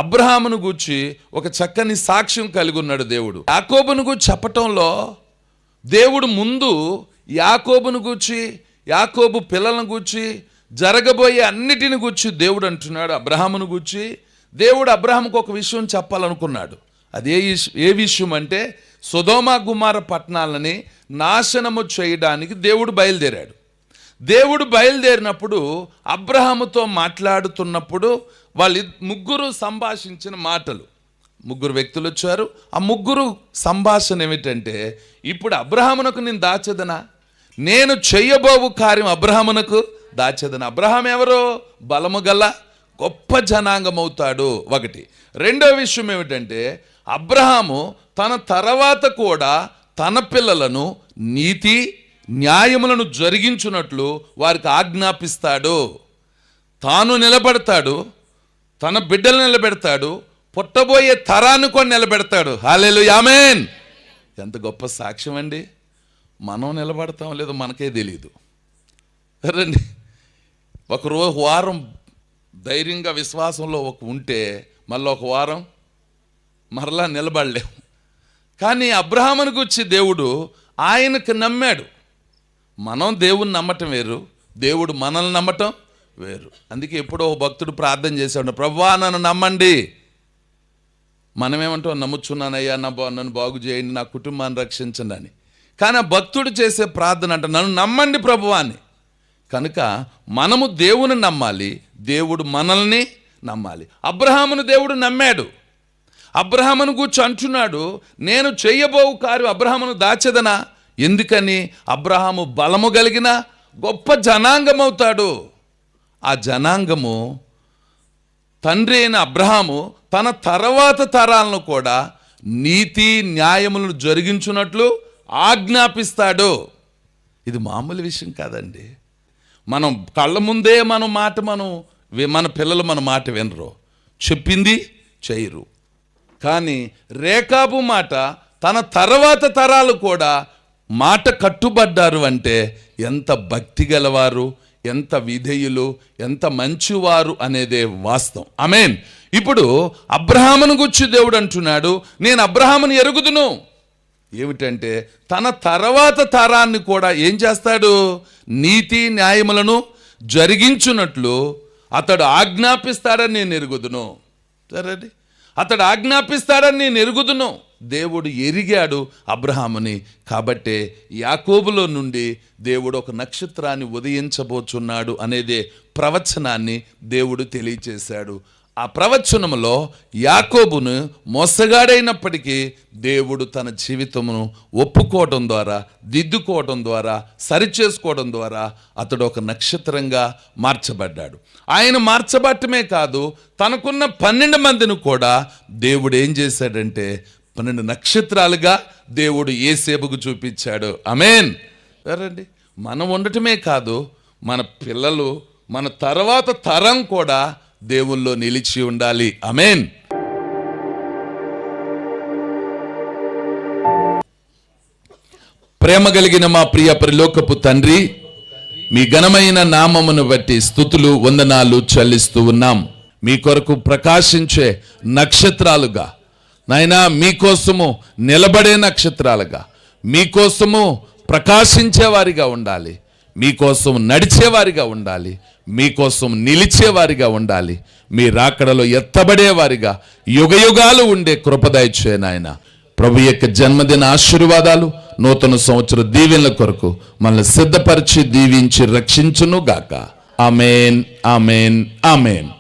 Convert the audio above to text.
అబ్రహామును గూర్చి ఒక చక్కని సాక్ష్యం కలిగి ఉన్నాడు దేవుడు. యాకోబును గూర్చి చెప్పటంలో దేవుడు ముందు యాకోబును గూర్చి, యాకోబు పిల్లలను గూర్చి, జరగబోయే అన్నిటిని గూర్చి దేవుడు అంటున్నాడు. అబ్రహామును గూర్చి దేవుడు అబ్రహాముకు ఒక విషయం చెప్పాలనుకున్నాడు. అది ఏ విషయం అంటే సొదొమ గుమొర్రా పట్టణాలని నాశనము చేయడానికి దేవుడు బయలుదేరాడు. దేవుడు బయలుదేరినప్పుడు అబ్రహాముతో మాట్లాడుతున్నప్పుడు ముగ్గురు సంభాషించిన మాటలు, ముగ్గురు వ్యక్తులు వచ్చారు. ఆ ముగ్గురు సంభాషణ ఏమిటంటే, ఇప్పుడు అబ్రహామునకు నేను దాచెదనా, నేను చెయ్యబోవు కార్యం అబ్రహామునకు దాచెదనా. అబ్రహాం ఎవరో బలము గల గొప్ప జనాంగం అవుతాడు ఒకటి. రెండో విషయం ఏమిటంటే, అబ్రహాము తన తర్వాత కూడా తన పిల్లలను నీతి న్యాయములను జరిగించున్నట్లు వారికి ఆజ్ఞాపిస్తాడు. తాను నిలబడతాడు, తన బిడ్డలు నిలబెడతాడు, పుట్టబోయే తరాన్ని కూడా నిలబెడతాడు. హల్లెలూయా, ఆమేన్. ఎంత గొప్ప సాక్ష్యం అండి. మనం నిలబడతాం లేదో మనకే తెలియదు. రండి, ఒక వారం ధైర్యంగా విశ్వాసంలో ఉంటే మళ్ళీ ఒక వారం మరలా నిలబడలేము. కానీ అబ్రహామును గురించి దేవుడు ఆయనకు నమ్మాడు. మనం దేవుని నమ్మటం వేరు, దేవుడు మనల్ని నమ్మటం వేరు. అందుకే ఎప్పుడో భక్తుడు ప్రార్థన చేశాడు, ప్రభువా నన్ను నమ్మండి. మనమేమంటాం, నమ్ముచున్నానయ్యా, నన్ను బాగు చేయండి, నా కుటుంబాన్ని రక్షించండి అని. కానీ ఆ భక్తుడు చేసే ప్రార్థన అంటే నన్ను నమ్మండి ప్రభువా అని. కనుక మనము దేవుని నమ్మాలి, దేవుడు మనల్ని నమ్మాలి. అబ్రహామును దేవుడు నమ్మాడు. అబ్రహామును గూర్చి అంటున్నాడు, నేను చెయ్యబోవు కార్యం అబ్రహామును దాచెదనా. ఎందుకని? అబ్రహాము బలము కలిగిన గొప్ప జనాంగం అవుతాడు. ఆ జనాంగము తండ్రి అయిన అబ్రహాము తన తర్వాత తరాలను కూడా నీతి న్యాయములను జరిగించున్నట్లు ఆజ్ఞాపిస్తాడు. ఇది మామూలు విషయం కాదండి. మనం కళ్ళ ముందే మన పిల్లలు మన మాట వినరు, చెప్పింది చేయరు. కానీ రేకాబు మాట తన తర్వాత తరాలు కూడా మాట కట్టుబడ్డారు అంటే ఎంత భక్తి గలవారు, ఎంత విధేయులు, ఎంత మంచివారు అనేదే వాస్తవం. ఆమేన్. ఇప్పుడు అబ్రహామును గురించి దేవుడు అంటున్నాడు, నేను అబ్రహామును ఎరుగుదును. ఏమిటంటే తన తర్వాత తరాన్ని కూడా ఏం చేస్తాడు? నీతి న్యాయములను జరిగించున్నట్లు అతడు ఆజ్ఞాపిస్తాడని నేను ఎరుగుదును. సరే, అతడు ఆజ్ఞాపిస్తాడని నేను ఎరుగుదును. దేవుడు ఎరిగాడు అబ్రహాముని. కాబట్టే యాకోబులో నుండి దేవుడు ఒక నక్షత్రాన్ని ఉదయించబోచున్నాడు అనేదే ప్రవచనాన్ని దేవుడు తెలియచేశాడు. ఆ ప్రవచనములో యాకోబును మోసగాడైనప్పటికీ దేవుడు తన జీవితమును ఒప్పుకోవడం ద్వారా, దిద్దుకోవడం ద్వారా, సరిచేసుకోవడం ద్వారా అతడు ఒక నక్షత్రంగా మార్చబడ్డాడు. ఆయన మార్చబట్టమే కాదు, తనకున్న 12 మందిని కూడా దేవుడు ఏం చేశాడంటే 12 నక్షత్రాలుగా దేవుడు యేసేపుకు చూపించాడు. ఆమేన్. సరేండి, మనం ఉండటమే కాదు, మన పిల్లలు, మన తర్వాత తరం కూడా దేవుల్లో నిలిచి ఉండాలి. ఆమేన్. ప్రేమ కలిగిన మా ప్రియ పరలోకపు తండ్రి, మీ ఘనమైన నామమును బట్టి స్తుతులు వందనాలు చెల్లిస్తూ ఉన్నాం. మీ కొరకు ప్రకాశించే నక్షత్రాలుగా నాయనా, మీకోసము నిలబడే నక్షత్రాలుగా, మీకోసము ప్రకాశించేవారిగా ఉండాలి, మీకోసం నడిచేవారిగా ఉండాలి, మీకోసం నిలిచేవారిగా ఉండాలి, మీ రాకడలో ఎత్తబడేవారిగా యుగయుగాలు ఉండే కృప దయచేయండి నాయన. ప్రభు యొక్క జన్మదిన ఆశీర్వాదాలు, నూతన సంవత్సర దీవెనల కొరకు మనల్ని సిద్ధపరిచి దీవించి రక్షించును గాక. ఆమేన్, ఆమేన్, ఆమేన్.